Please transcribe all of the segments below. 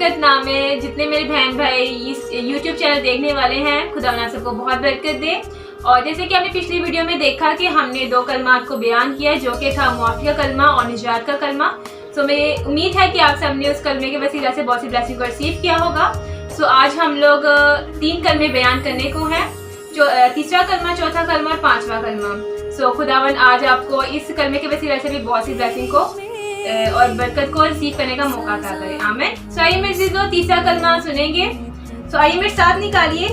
बरकत नाम है। जितने मेरे बहन भाई इस YouTube चैनल देखने वाले हैं, खुदा आप सबको बहुत बरकत दे। और जैसे कि आपने पिछली वीडियो में देखा कि हमने 2 कलमात को बयान किया, जो कि था मुआफ़ी का कलमा और निजात का कलमा। सो मेरी उम्मीद है कि आप सब ने उस कलमे के वसीला से बहुत सी ब्लेसिंग को रिसीव किया होगा। सो आज हम लोग 3 कलमे बयान करने को हैं, जो तीसरा कलमा, चौथा कलमा और 5वां कलमा। सो खुदावन आज आपको इस कलमे के वसीला से भी बहुत सी ब्लेसिंग को और बरकत को रिसीव करने का मौका अता करे। आमीन। सो आइए मेरे अज़ीज़ों, तीसरा कलमा सुनेंगे। सो आइए मेरे साथ निकालिए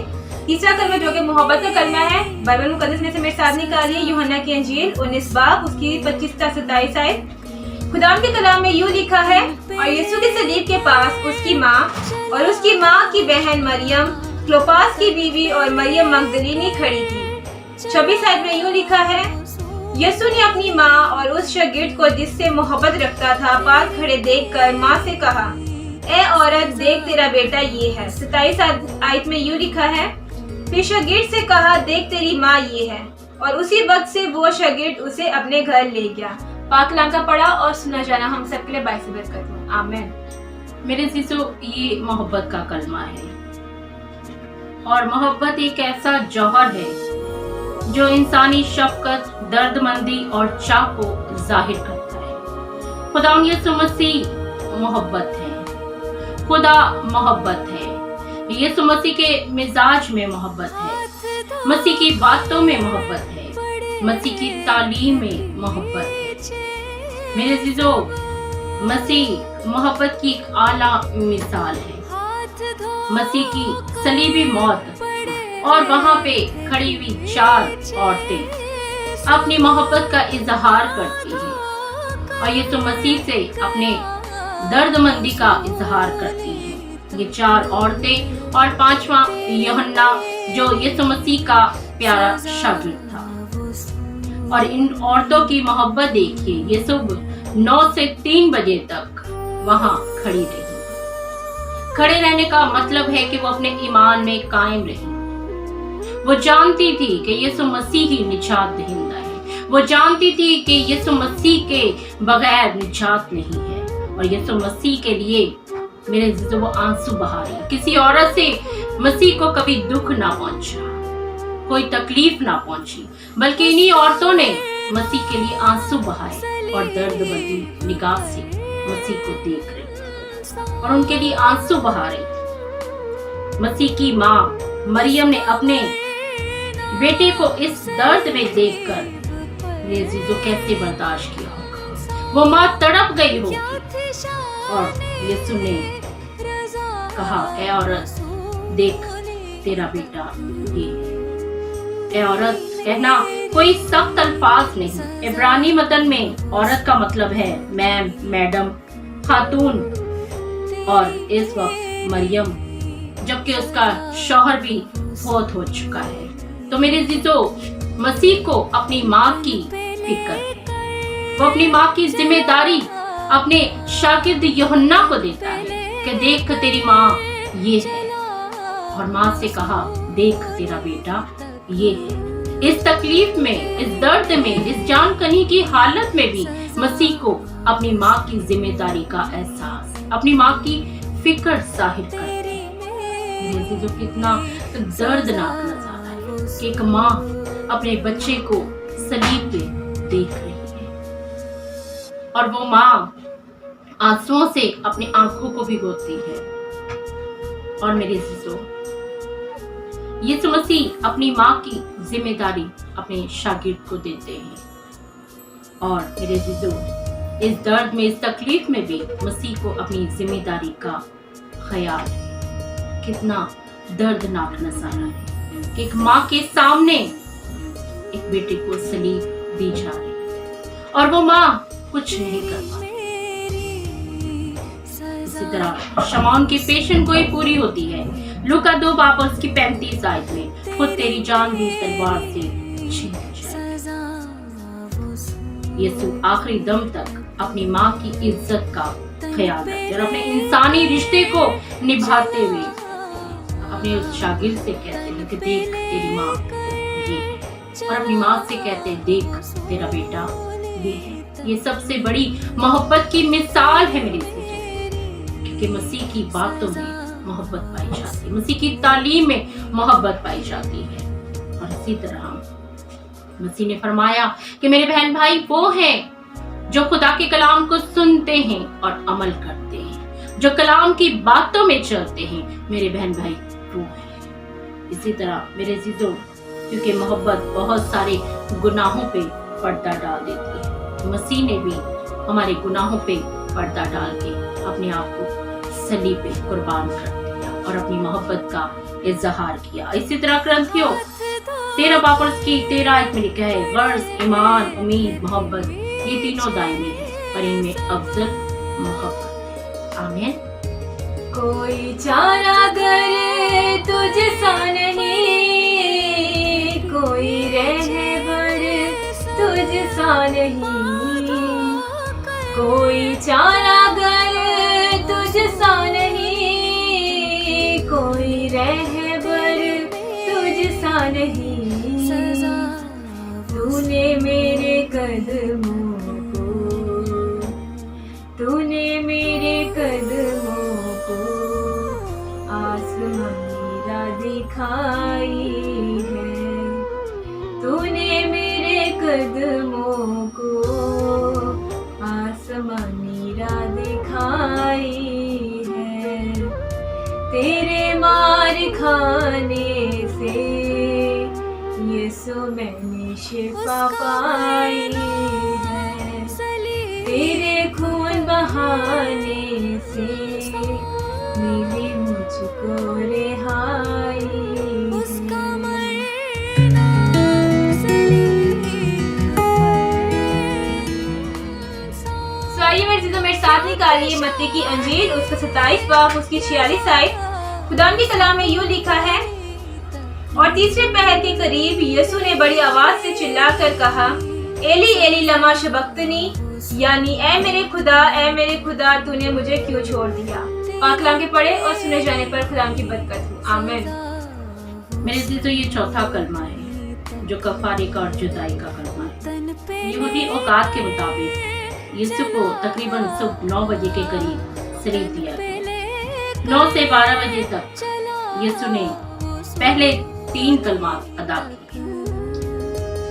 तीसरा कलमा, जो कि मोहब्बत का कलमा है। बाइबल मुकद्दस में से मेरे साथ निकालिए यूहन्ना की इंजील 19 बाब उसकी 25 से 27 आयत। खुदा के कलाम में यूं लिखा है, और यीशु के सलीब के पास उसकी माँ और उसकी माँ की बहन मरियम, क्लोपास की बीवी और मरियम मगदलीनी खड़ी थी। 26 आयत में यूं लिखा है, यीशु ने अपनी माँ और उस शागिर्द को जिससे मोहब्बत रखता था पास खड़े देखकर माँ से कहा, ए औरत, देख तेरा बेटा ये है। 27 आयत में यूं लिखा है, फिर शागिर्द से कहा, देख तेरी माँ ये है। और उसी वक्त से वो शागिर्द उसे अपने घर ले गया। पाक कलाम का पढ़ा और सुना जाना हम सबके लिए बाइस बरकत हो। आमीन। मेरे अज़ीज़ों, ये मोहब्बत का कलमा है और मोहब्बत एक ऐसा जौहर है जो इंसानी शफकत, दर्दमंदी और चाह को जाहिर करता है। खुदा यीशु मसीह मोहब्बत है, खुदा मोहब्बत है। यीशु मसीह के मिजाज में मोहब्बत है, मसीह की बातों में मोहब्बत है, मसीह की तालीम में मोहब्बत है। मेरे अज़ीज़ों, मसीह मोहब्बत की एक आला मिसाल है। मसीह की सलीबी मौत और वहाँ पे खड़ी हुई 4 औरतें अपनी मोहब्बत का इजहार करती हैं और यीशु मसीह से अपने दर्दमंदी का इजहार करती हैं। ये 4 औरतें और 5वां यूहन्ना, जो यीशु मसीह का प्यारा शागिर्द था। और इन औरतों की मोहब्बत देखिए, ये सुबह 9 से 3 बजे तक वहाँ खड़ी रही। खड़े रहने का मतलब है कि वो अपने ईमान में कायम रही। वो जानती थी कि यीशु मसीह ही निजात दहिंदा है। वो जानती थी कि यीशु मसीह के बगैर निजात नहीं है। और यीशु मसीह के लिए मेरे अज़ीज़ों वो आंसू बहा रही। किसी औरत से मसीह को कभी दुख ना पहुंचा, कोई तकलीफ ना पहुंची, बल्कि इन्हीं औरतों ने मसीह के लिए आंसू बहाए और दर्द भरी निगाह से मसीह को देख रही और उनके लिए आंसू बहा रही। मसीह की माँ मरियम ने अपने बेटे को इस दर्द में देखकर मेरे अज़ीज़ों कैसे बर्दाश्त किया होगा। वो माँ तड़प गई होगी और यीशु ने कहा, ए औरत, देख तेरा बेटा ये है। ए औरत कहना कोई सख्त अल्फाज नहीं। इब्रानी मतन में औरत का मतलब है मैम, मैडम, खातून। और इस वक्त मरियम, जबकि उसका शौहर भी फौत हो चुका है। तो मेरे अज़ीज़ों, मसीह को अपनी माँ की फिक्र है। वो अपनी माँ की जिम्मेदारी अपने शागिर्द यूहन्ना को देता है कि देख तेरी माँ ये है। और माँ से कहा, देख तेरा बेटा ये है। इस तकलीफ में, इस दर्द में, इस जानकनी की हालत में भी मसीह को अपनी माँ की जिम्मेदारी का एहसास, अपनी माँ की फिक्र जाहिर करते हैं। जो कितना दर्दनाक नजारा है कि एक माँ अपने बच्चे को सलीब पे देख रही है और वो माँ आंसुओं से अपनी आंखों को भिगोती है। और मेरे अज़ीज़ों, यीशु मसीह अपनी माँ की जिम्मेदारी अपने शागिर्द को देते हैं। और मेरे अज़ीज़ों, इस दर्द में, इस तकलीफ में भी मसीह को अपनी जिम्मेदारी का ख्याल है। कितना दर्दनाक नजारा है कि एक माँ के सामने एक बेटे को सलीब दी जा रही है और वो माँ कुछ नहीं कर पाती। इसी तरह शमौन की पेशन गोई पूरी होती है। लूका 2 बाब उसकी 35 आयत में, खुद तेरी जान भी तलवार से छीन जाए। यीशु आखिरी दम तक अपनी माँ की इज्जत का ख्याल रखते और अपने इंसानी रिश्ते को निभाते हुए अपने उस शागिर्द से कहते हैं कि देख तेरी माँ ये है। और अपनी माँ से कहते हैं, देख तेरा बेटा ये है। ये सबसे बड़ी मोहब्बत की मिसाल है मेरी। कि मसीह की बातों में मोहब्बत पाई जाती है, मसीह की तालीम में मोहब्बत पाई जाती है। और इसी तरह मसीह ने फरमाया कि मेरे बहन भाई वो हैं जो खुदा के कलाम को सुनते हैं और अमल करते हैं, जो कलाम की बातों में चलते हैं, मेरे बहन भाई वो हैं। इसी तरह मेरे अजीजों, क्योंकि मोहब्बत बहुत सारे गुनाहों पे पर्दा डाल देती है, मसीह ने भी हमारे गुनाहों पे पर्दा डाल के अपने आप को सलीब पे कुर्बान कर दिया और अपनी मोहब्बत का इजहार किया। इसी तरह ग्रंथियों 13 बाब और उसकी 13 में लिखा है, गर्ज, ईमान, उम्मीद, मोहब्बत, ये तीनों दायमी है, पर इनमें अफजल मोहब्बत है। आमीन। कोई चारागर तुझसा नहीं, कोई रहबर तुझसा नहीं, कोई चारागर तुझसा नहीं, कोई रहबर तुझसा नहीं। तूने मेरे कदमों को, तूने मेरे कदमों को आसमां मेरा दिखाई है, तूने मेरे कदमों को आसमां मेरा दिखाई है। तेरे मार खाने से यीशु मैंने शिफा पाई है, तेरे खून बहाने से मिली मुझको रिहाई है। आइए मेरे चीजों मेरे साथ निकालिए मत्ती की अंजील उसका 27 बाब उसकी 46 आयत। खुदा की कलाम में यूं लिखा है, और तीसरे पहर के करीब यीशु ने बड़ी आवाज से चिल्लाकर कहा, एली एली लमा शबक्तनी, यानी ऐ मेरे खुदा तूने मुझे क्यों छोड़ दिया। पाक कलाम के पढ़े और सुने जाने पर खुदा की बरकत हो। आमीन। मेरे दिल तो ये चौथा कलमा है जो कफारे का और जुदाई का कलमा है। यहूदी औकात के मुताबिक यीशु को तकरीबन सुबह 9 बजे के करीब सलीब दिया गया। 9 से 12 बजे तक यीशु ने पहले 3 कलमात अदा किए।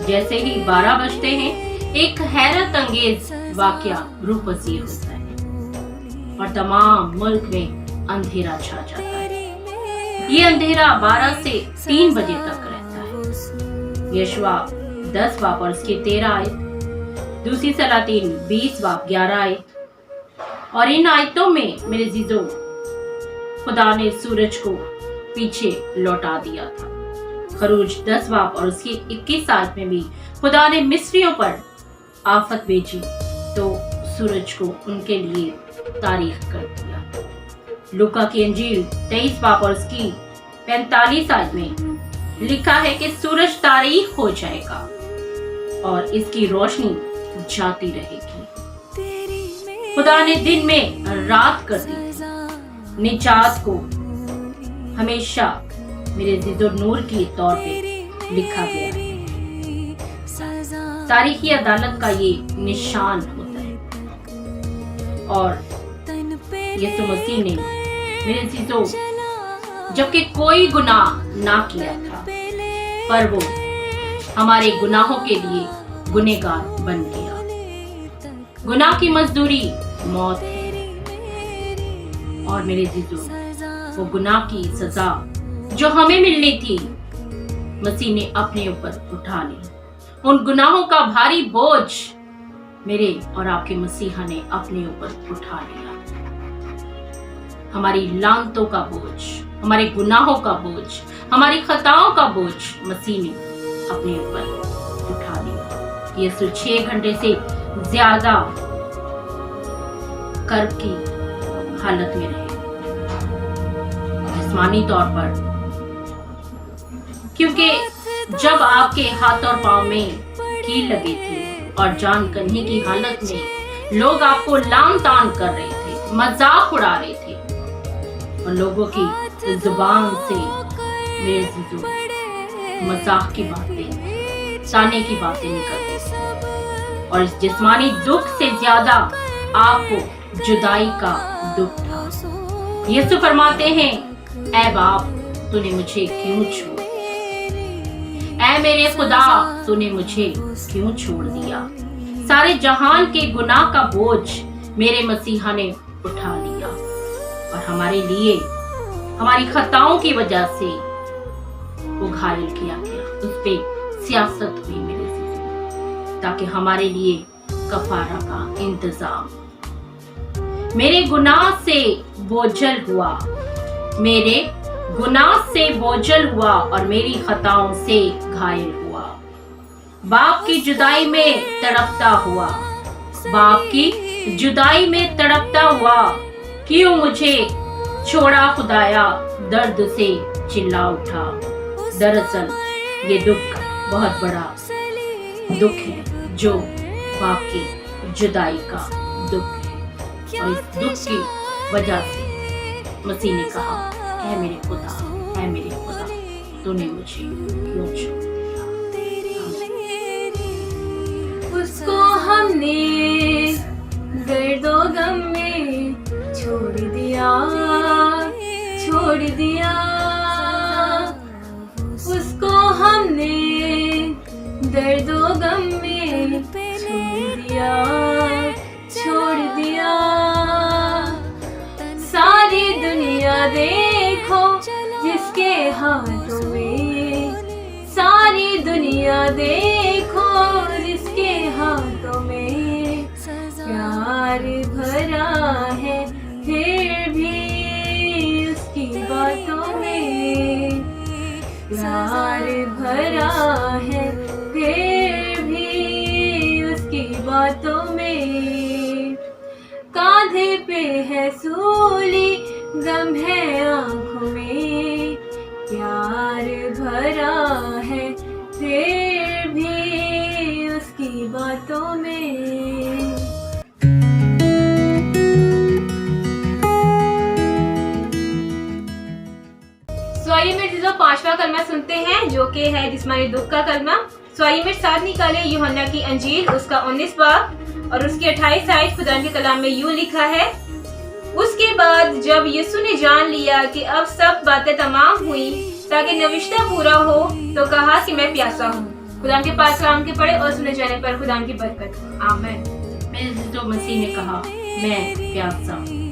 जैसे ही 12 बजते हैं, एक हैरत अंगेज वाकया रूह पजीर होता है और तमाम मुल्क में अंधेरा छा जाता है। ये अंधेरा 12 से 3 बजे तक रहता है। यशवा 10 बाब और उसकी 13 आयत, दूसरी सलातीन 20 बाब 11 आयत। और इन आयतों में मेरे जीजों, खुदा ने सूरज को पीछे लौटा दिया था। खरूज 10 बाब और उसकी 21 आयत में भी खुदा ने मिस्रियों पर आफत भेजी तो सूरज को उनके लिए तारीख कर दिया। लूका की अंजील 23 बाब और उसकी 45 आयत में लिखा है कि सूरज तारीख हो जाएगा और इसकी रोशनी जाती रहेगी। खुदा ने दिन में रात कर दी। निजात को हमेशा मेरे जिदो नूर की तौर पे लिखा गया है। तारीखी अदालत का ये निशान होता है। और यीशु मसीह ने मेरे जिदो जबकि कोई गुनाह ना किया था, पर वो हमारे गुनाहों के लिए गुनहगार बन गया। गुनाह की मजदूरी मौत है और मेरे जिदो वो गुनाह की सजा जो हमें मिलनी थी मसीह ने अपने ऊपर उठा ली। उन गुनाहों का भारी बोझ मेरे और आपके मसीहा ने अपने ऊपर उठा लिया। हमारी लानतों का बोझ, हमारे गुनाहों का बोझ, हमारी खताओं का बोझ मसीह ने अपने ऊपर उठा लिया। यीशु 6 घंटे से ज्यादा कर्ब की हालत में रहे, जिस्मानी तौर पर, क्योंकि जब आपके हाथ और पांव में कील लगे थे और जान करने की हालत में लोग आपको लाम तान कर रहे थे, मजाक उड़ा रहे थे और लोगों की जुबान से मेरे मजाक की बातें, ताने की बातें निकलती थी। और इस जिस्मानी दुख से ज्यादा आपको जुदाई का दुख था। यीशु फरमाते हैं, ऐ बाप तूने मुझे क्यों छोड़, ऐ मेरे खुदा तूने मुझे क्यों छोड़ दिया। सारे जहान के गुनाह का बोझ मेरे मसीहा ने उठा लिया और हमारे लिए हमारी खताओं की वजह से वो घायल किया गया, उस पे सियासत हुई मेरे से, ताकि हमारे लिए कफारा का इंतजाम। मेरे गुनाह से बोझल हुआ, मेरे गुनाह से बोझल हुआ और मेरी खताओं से घायल हुआ। बाप की जुदाई में तड़पता हुआ, बाप की जुदाई में तड़पता हुआ, क्यों मुझे छोड़ा खुदाया, दर्द से चिल्ला उठा। दरअसल ये दुख बहुत बड़ा दुख है, जो बाप की जुदाई का दुख है। और इस दुख की वजह से मसीह ने कहा, ऐ मेरे खुदा, ऐ मेरे खुदा तूने मुझे क्यों छोड़ दिया। उसको हमने दर्दो गम में छोड़ दिया, छोड़ दिया। उसको हमने दर्दो गम में छोड़ दिया, छोड़ दिया। सारी दुनिया देखो जिसके हाथों में, सारी दुनिया देखो जिसके हाथों में प्यार भरा है, फिर भी उसकी बातों में प्यार भरा है, फिर भी उसकी बातों में। कांधे पे है सूली, गम है आंखों में, प्यार भरा है, फिर भी उसकी बातों में। सो आइए मेरे जो 5वां कलमा सुनते हैं, जो कि है जिस्मानी दुख का कलमा। सो आइए मेरे साथ निकाले यूहन्ना की अंजील, उसका 19 बाब और उसकी 28 आयत। खुदा के कलाम में यूं लिखा है, उसके बाद जब यीशु ने जान लिया कि अब सब बातें तमाम हुई ताकि नविश्ता पूरा हो, तो कहा कि मैं प्यासा हूँ। खुदा के पास कलाम के पढ़े और सुने जाने पर खुदा की बरकत। आमीन। मेरे जो मसीह ने कहा, मैं प्यासा हूँ।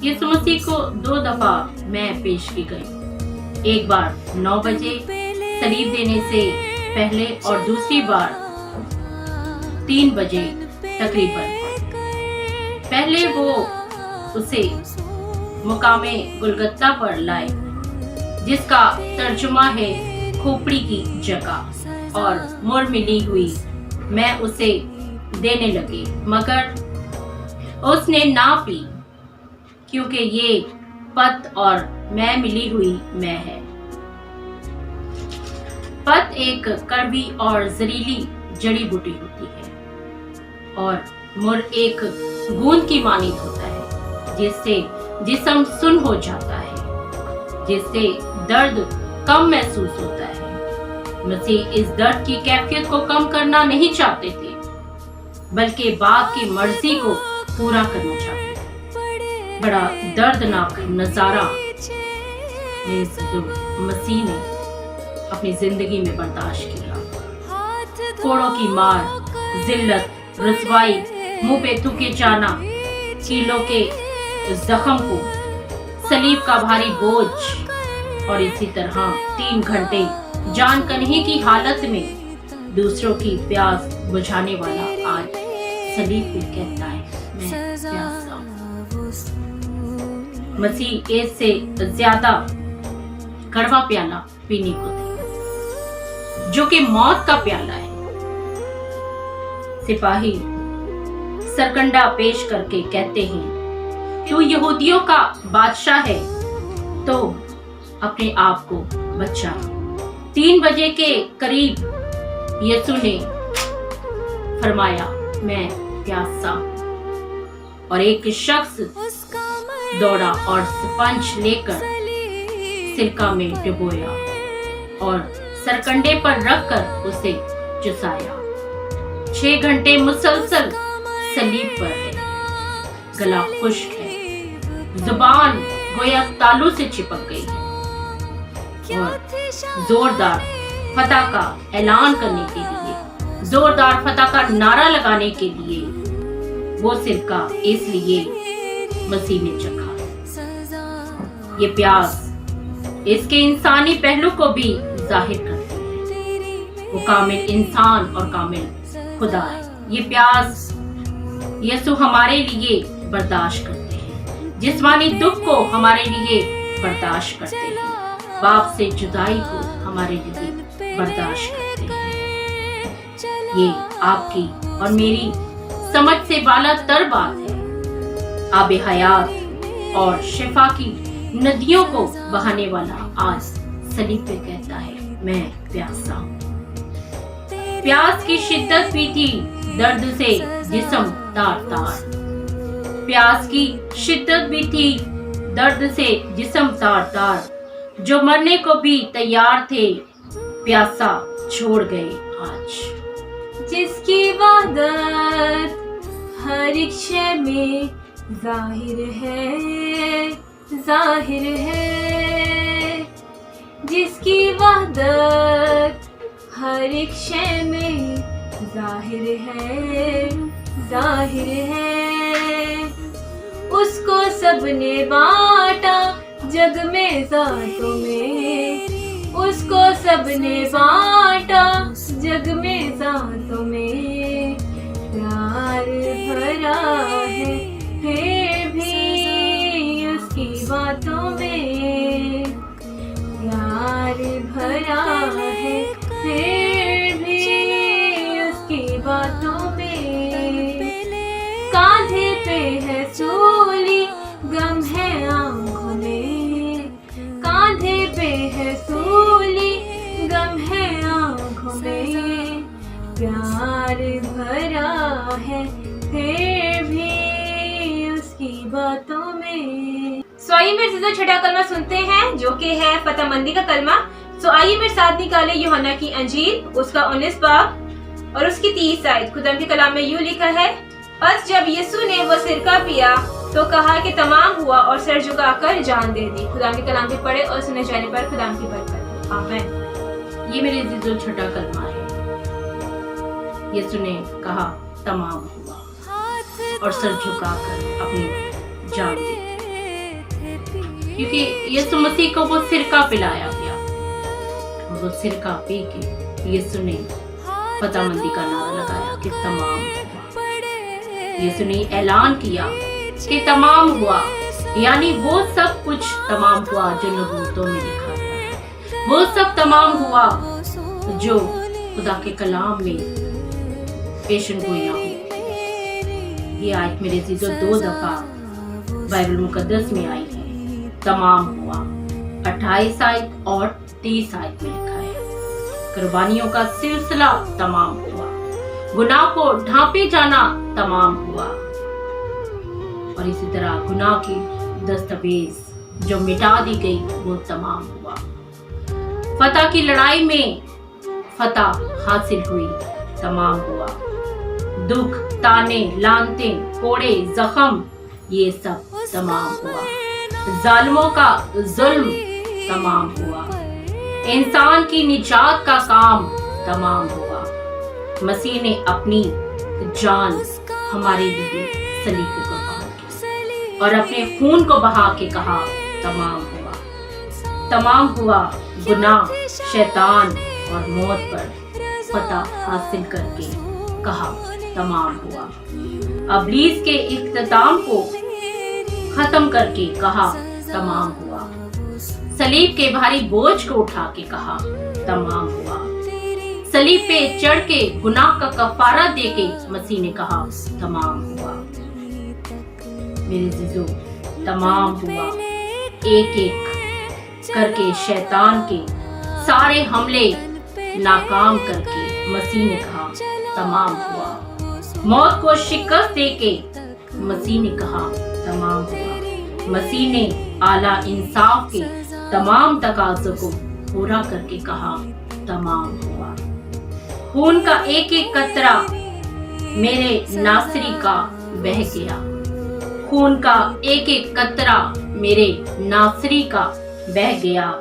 यीशु मसीह को 2 दफा मैं पेश की गई, एक बार 9 बजे सलीब देने से पहले और दूसरी बार 3 बजे तकरीबन। पहले वो उसे मुकामे गुलगत्ता पर लाए, जिसका तर्जुमा है खोपड़ी की जगह, और मुड़ मिली हुई मैं उसे देने लगी, मगर उसने ना पी, क्योंकि ये पत और मैं मिली हुई मैं है। पत एक कड़वी और जहरीली जड़ी बूटी होती है और मुर एक गूंद की मानित होता है, जिससे जिस्म सुन हो जाता है, जिससे दर्द कम महसूस होता है। मसीह इस दर्द की कैफियत को कम करना नहीं चाहते थे, बल्कि बाप की मर्जी को पूरा करना चाहते थे। बड़ा दर्दनाक नजारा जो मसीह ने अपनी जिंदगी में बर्दाश्त किया। कोड़ों की मार, जिल्लत, रुसवाई, मुंह पे थूके जाना, कीलों के जख्म को, सलीब का भारी बोझ, और इसी तरह 3 घंटे जान कन्हे की हालत में दूसरों की प्यास बुझाने वाला आज सलीब पे कहता है, मैं प्यासा हूं। मसीह एक से ज्यादा कड़वा प्याला पीने को थे, जो कि मौत का प्याला है। सिपाही सरकंडा पेश करके कहते हैं, तू यहूदियों का बादशाह है तो अपने आप को बचा। 3 बजे के करीब यीशु ने फरमाया, मैं प्यासा। और एक शख्स दौड़ा और स्पंज लेकर सिरका में डुबोया और सरकंडे पर रखकर उसे चुसाया। 6 घंटे मुसलसल सलीब पर है, गला खुश्क है, जुबान गोया तालू से चिपक गई है और जोरदार फतह का ऐलान करने के लिए, जोरदार फतह का नारा लगाने के लिए वो सिरका इसलिए मसीह ने चखा। ये प्यास इसके इंसानी पहलू को भी जाहिर करती है। वो कामिल इंसान और कामिल खुदा है। ये प्यास यीशु हमारे लिए बर्दाश्त करते हैं, जिस्मानी दुख को हमारे लिए बर्दाश्त करते हैं, बाप से जुदाई को हमारे लिए बर्दाश्त करते हैं। ये आपकी और मेरी समझ से बाला तर बात है। आबे हयात और शिफा की नदियों को बहाने वाला आज सलीब पे कहता है, मैं प्यासा हूँ। प्यास की शिद्दत भी थी दर्द से जिस्म तार तार। प्यास की शिद्दत भी थी दर्द से जिस्म तार तार। जो मरने को भी तैयार थे प्यासा छोड़ गए आज। जिसकी वहदत हर एक शय में जाहिर है, जाहिर है। जिसकी वहदत हर एक शय में जाहिर है, जाहिर है। उसको सबने बांटा जग में जातों में, उसको सबने बांटा जग में जातों में। प्यार भरा है फिर भी उसकी बातों में, प्यार भरा है फिर भी उसकी बातों में। कांधे पे है सूली गम है आंखों में, कांधे पे है सूली गम है आंखों में। प्यार भरा है फिर भी उसकी बातों में। सो आइए मेरे से छठा कलमा सुनते हैं जो कि है फतहमंदी का कलमा। सो आइए मेरे साथ निकाले यूहन्ना की अंजील उसका 19 बाब और उसकी 30 आयत। खुदा के कलाम में यूं लिखा है, बस जब यीशु ने वो सिरका पिया तो कहा कि तमाम हुआ और सर झुकाकर जान दे दी। खुदा के कलाम के पढ़े और सुने जाने पर खुदा की बरकत। आमीन। ये मेरे अजीजों छठा कलमा है। यीशु ने कहा तमाम हुआ और सर झुकाकर अपनी जान दी, क्योंकि यीशु मसीह को वो सिरका पिलाया गया। वो सिरका पी के यीशु ने फतहमंदी का नारा लगाया कि तमाम हुआ। यीशु ने ऐलान किया कि तमाम हुआ, यानी वो सब कुछ तमाम हुआ जो नबूवतों में लिखा था। वो सब तमाम हुआ जो खुदा के कलाम में पेशन गोइयां हुई। ये आयत मेरे अजीजों 2 दफा बाइबल मुकद्दस में आई है। तमाम हुआ 28 आयत और 30 आयत में लिखा है। कुर्बानियों का सिलसिला तमाम हुआ, गुनाह को ढांपे जाना तमाम हुआ, और इसी तरह गुनाह की दस्तावेज जो मिटा दी गई वो तमाम हुआ। फतह की लड़ाई में फतह हासिल हुई, तमाम हुआ। दुख, ताने, लानते, कोड़े, जख्म, ये सब तमाम हुआ। जालिमों का जुल्म तमाम हुआ। इंसान की निजात का काम तमाम हुआ। मसीह ने अपनी जान हमारे लिए सलीब पे कुर्बान की और अपने खून को बहा के कहा तमाम हुआ। तमाम हुआ गुनाह, शैतान और मौत पर फतह हासिल करके कहा तमाम हुआ। इब्लीस के इख्तिताम को खत्म करके कहा तमाम हुआ। सलीब के भारी बोझ को उठा के कहा तमाम हुआ। सलीब पे चढ़ के गुनाह का कफारा दे के मसीह ने कहा तमाम हुआ। मेरे जीजो तमाम हुआ। एक एक करके शैतान के सारे हमले नाकाम करके मसीह ने कहा तमाम हुआ। मौत को शिकस्त देके मसीह ने कहा तमाम हुआ। मसीह ने आला इंसाफ के तमाम तकाज़ों को पूरा करके कहा तमाम हुआ। खून का एक एक कतरा मेरे नासरी का बह गया। खून का एक एक कतरा मेरे नासरी का बह गया,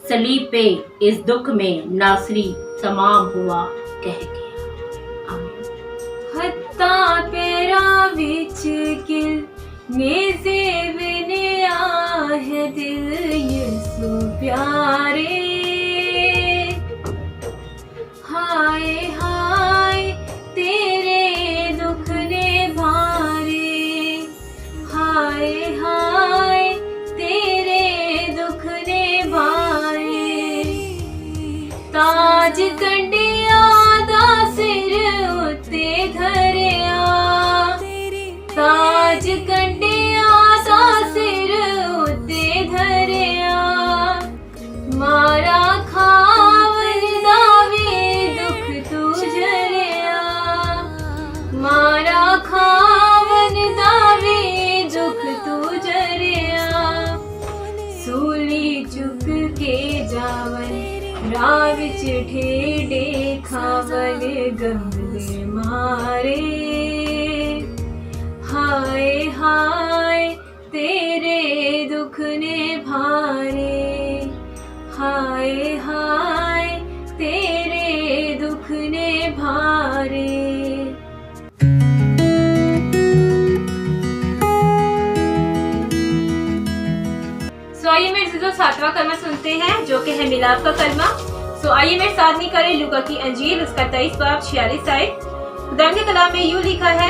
सलीब पे इस दुख में नासरी तमाम हुआ कह गया। आमीन। हत्ता पेरा विच किल नेज़े बिने आहे दिल यीशु प्यारे, हाय हाय तेरे दुख ने भारे, हाय हाय तेरे दुख ने भारे, ताज कंडिया दा सिर उत्ते धरिया, ताज कंडिया दा सिर उत्ते धरिया, मारा खावन दा वी दुख तू झरिया, मारा खावन दा वी दुख तू झरिया, सूली चुक के जावन राह विच ठेडे खावन गमले मारे, हाय हाय तेरे दुख ने भारे, हाय हाय तेरे दुख ने भारे। आइए मेरे से जो 7वां कलमा सुनते हैं जो कि है मिलाप का कलमा। आइए मेरे साथ नहीं करें लूका की अंजील उसका 23 बाब 46 आयत। खुदा के कलाम में यूं लिखा है,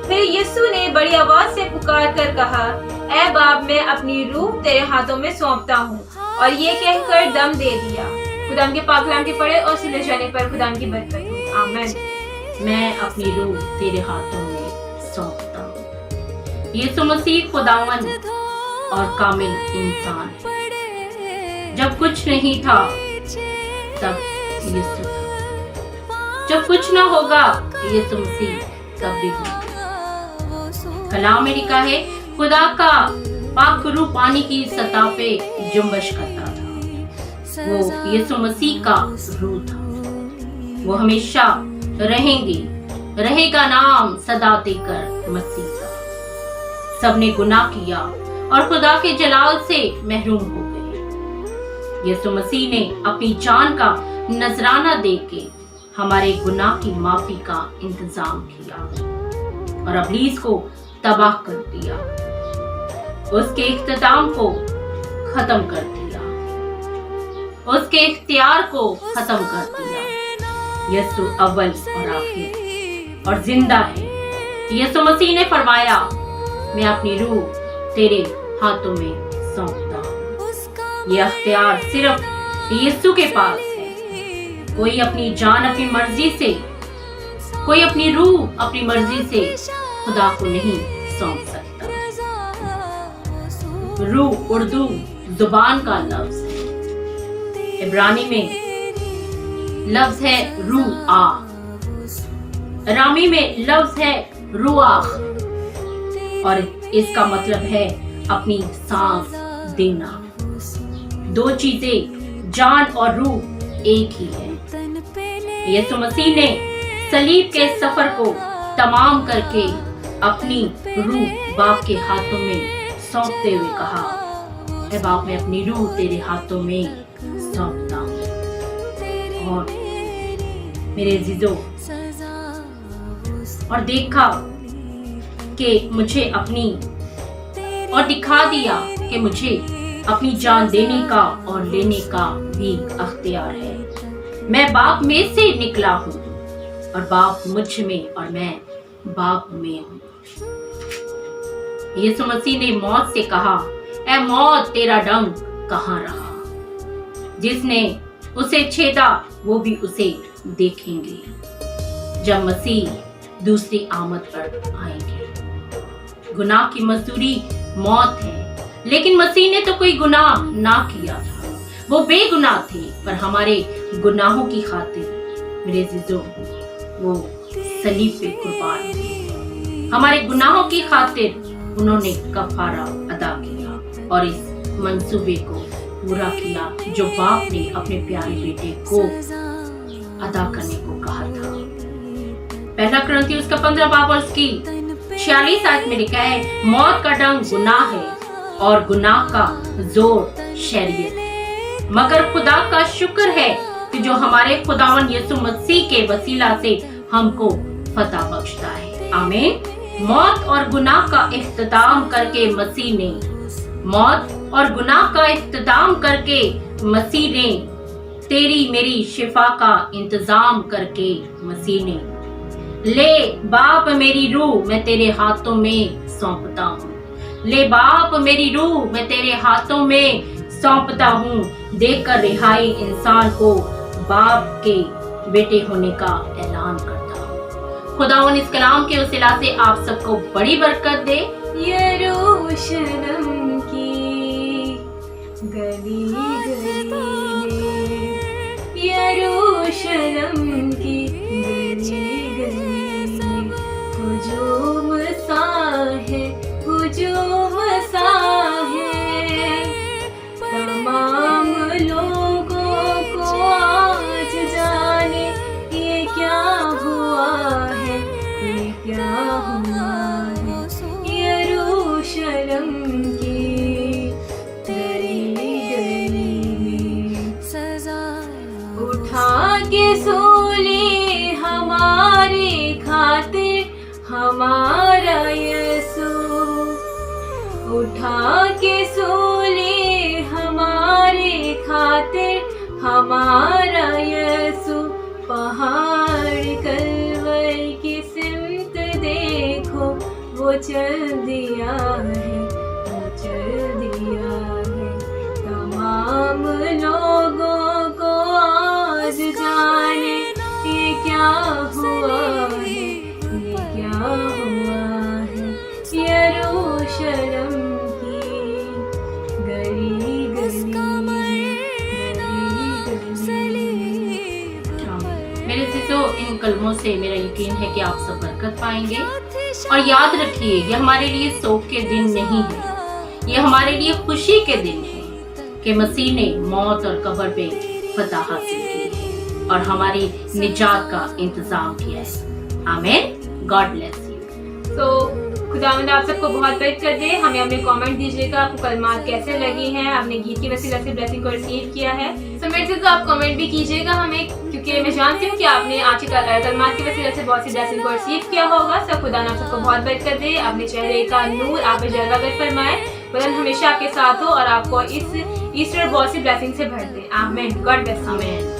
फिर यीशु ने बड़ी आवाज से पुकार कर कहा, ऐ बाप मैं अपनी रूह तेरे हाथों में सौंपता हूँ, और ये कहकर दम दे दिया। खुदा के पाक कलाम के पढ़े और सुने जाने पर खुदा की बरकत हो। आमीन। मैं अपनी रूह तेरे हाथों में सौंपता हूँ। यीशु मसीह खुदावन और कामिल इंसान है। जब कुछ नहीं था तब यीशु था, जब कुछ ना होगा यीशु मसीह तब भी होगा। कलाम में लिखा है, खुदा का पाक रूह पानी की सतह पे जुम्बश करता था। वो यीशु मसीह का रूह था। वो हमेशा रहेगा नाम सदा देकर मसीह का। सबने गुनाह किया और खुदा के जलाल से महरूम हो गए। यीशु मसीह ने अपनी जान का नजराना देके हमारे गुनाह की माफी का इंतजाम किया और अबलीस को तबाह कर दिया, उसके इख्तिताम को खत्म कर दिया, उसके इख्तियार को खत्म कर दिया। यीशु अव्वल और आखिर और जिंदा है। यीशु मसीह ने फरमाया, मैं अपनी रूह तेरे हाथों में सौंपता हूँ। ये अख्तियार सिर्फ यीशु के पास है। कोई अपनी जान अपनी मर्जी से, कोई अपनी रूह अपनी मर्जी से खुदा को नहीं सौंप सकता। रूह उर्दू जुबान का लफ्ज है। इब्रानी में लफ्ज है रूआ, अरामी में लफ्ज है रुआख और इसका मतलब है अपनी सांस देना। दो चीजें जान और रूह एक ही है। यीशु मसीह ने सलीब के सफर को तमाम करके अपनी रूह बाप के हाथों में सौंपते हुए कहा, ऐ बाप मैं अपनी रूह तेरे हाथों में सौंपता हूँ। और मेरे अजीजों, और देखा कि मुझे अपनी और दिखा दिया कि मुझे अपनी जान देने का और लेने का भी अख्तियार है। मैं बाप में से निकला हूँ और बाप मुझ में और मैं बाप में हूँ। यीशु मसीह ने मौत से कहा, ऐ मौत तेरा डंक कहाँ रहा? जिसने उसे छेदा वो भी उसे देखेंगे जब मसीह दूसरी आमद पर आएंगे। गुनाह की मजदूरी मौत है, लेकिन मसीह ने तो कोई गुनाह ना किया था। वो बेगुनाह थे, पर हमारे गुनाहों की खातिर मेरे अजीजों वो सलीब पे कुर्बान हुए। हमारे गुनाहों की खातिर उन्होंने कफारा अदा किया और इस मंसूबे को पूरा किया जो बाप ने अपने प्यारे बेटे को अदा करने को कहा था। पहला कुरिन्थियों उसका 15 बाब और उसकी 46 आयत में लिखा है, मौत का डंग गुनाह है और गुनाह का जोर शरीयत, मगर खुदा का शुक्र है कि जो हमारे खुदावन यीशु मसीह के वसीला से हमको फतह बख्शता है। आमीन। मौत और गुनाह का इख्तिताम करके मसीह ने, मौत और गुनाह का इख्तिताम करके मसीह ने, तेरी मेरी शिफा का इंतजाम करके मसीह ने, ले बाप मेरी रूह मैं तेरे हाथों में सौंपता हूँ, ले बाप मेरी रूह मैं तेरे हाथों में सौंपता हूँ, देकर रिहाई इंसान को बाप के बेटे होने का ऐलान करता हूँ। खुदावन इस कलाम के वसीला से आप सबको बड़ी बरकत दे। यरूशलेम की गली गली में, यरूशलेम की गली गली में हुजूम सा है, हुजूम सा है, तमाम लोगों को आज जाने ये क्या हुआ है, ये क्या हुआ है। यरूशलेम की गली गली में उठा के सूली हमारी खातिर हमारा यीशु, उठा के सूली हमारी खातिर हमारा यीशु, पहाड़ कलवर की सिमत देखो वो चल दिया है, वो चल दिया है, तमाम लोगों को आज जाने ये क्या हुआ है, ये क्या हुआ है। यरूशलेम की गली गली में। मेरे शिशो, इन कलमों से मेरा यकीन है कि आप सब बरकत पाएंगे। और याद रखिए, ये हमारे लिए शोक के दिन नहीं है, ये हमारे लिए खुशी के दिन है कि मसीह ने मौत और कब्र पे फतह हासिल की है और हमारी निजात का इंतजाम किया है। आमीन। God bless you. तो खुदावंद आप सबको बहुत बरकत दे। हमें अपने कमेंट दीजिएगा, आपको कलमात कैसे लगी हैं, आपने गीत की वसीला से ब्लेसिंग को रिसीव किया है। तो मेरे से तो आप कमेंट भी कीजिएगा हमें, क्योंकि मैं जानती हूँ कि आपने आज कलमात की वसीला से बहुत सी ब्लेसिंग को रिसीव किया होगा। सब खुदा आप सबको बहुत बरकत दे, अपने चेहरे का नूर आप पे जलवागर फरमाए, बदन हमेशा आपके साथ हो और आपको इस ईस्टर बहुत सी ब्लेसिंग से भर दे। आमीन। God bless you. आमीन।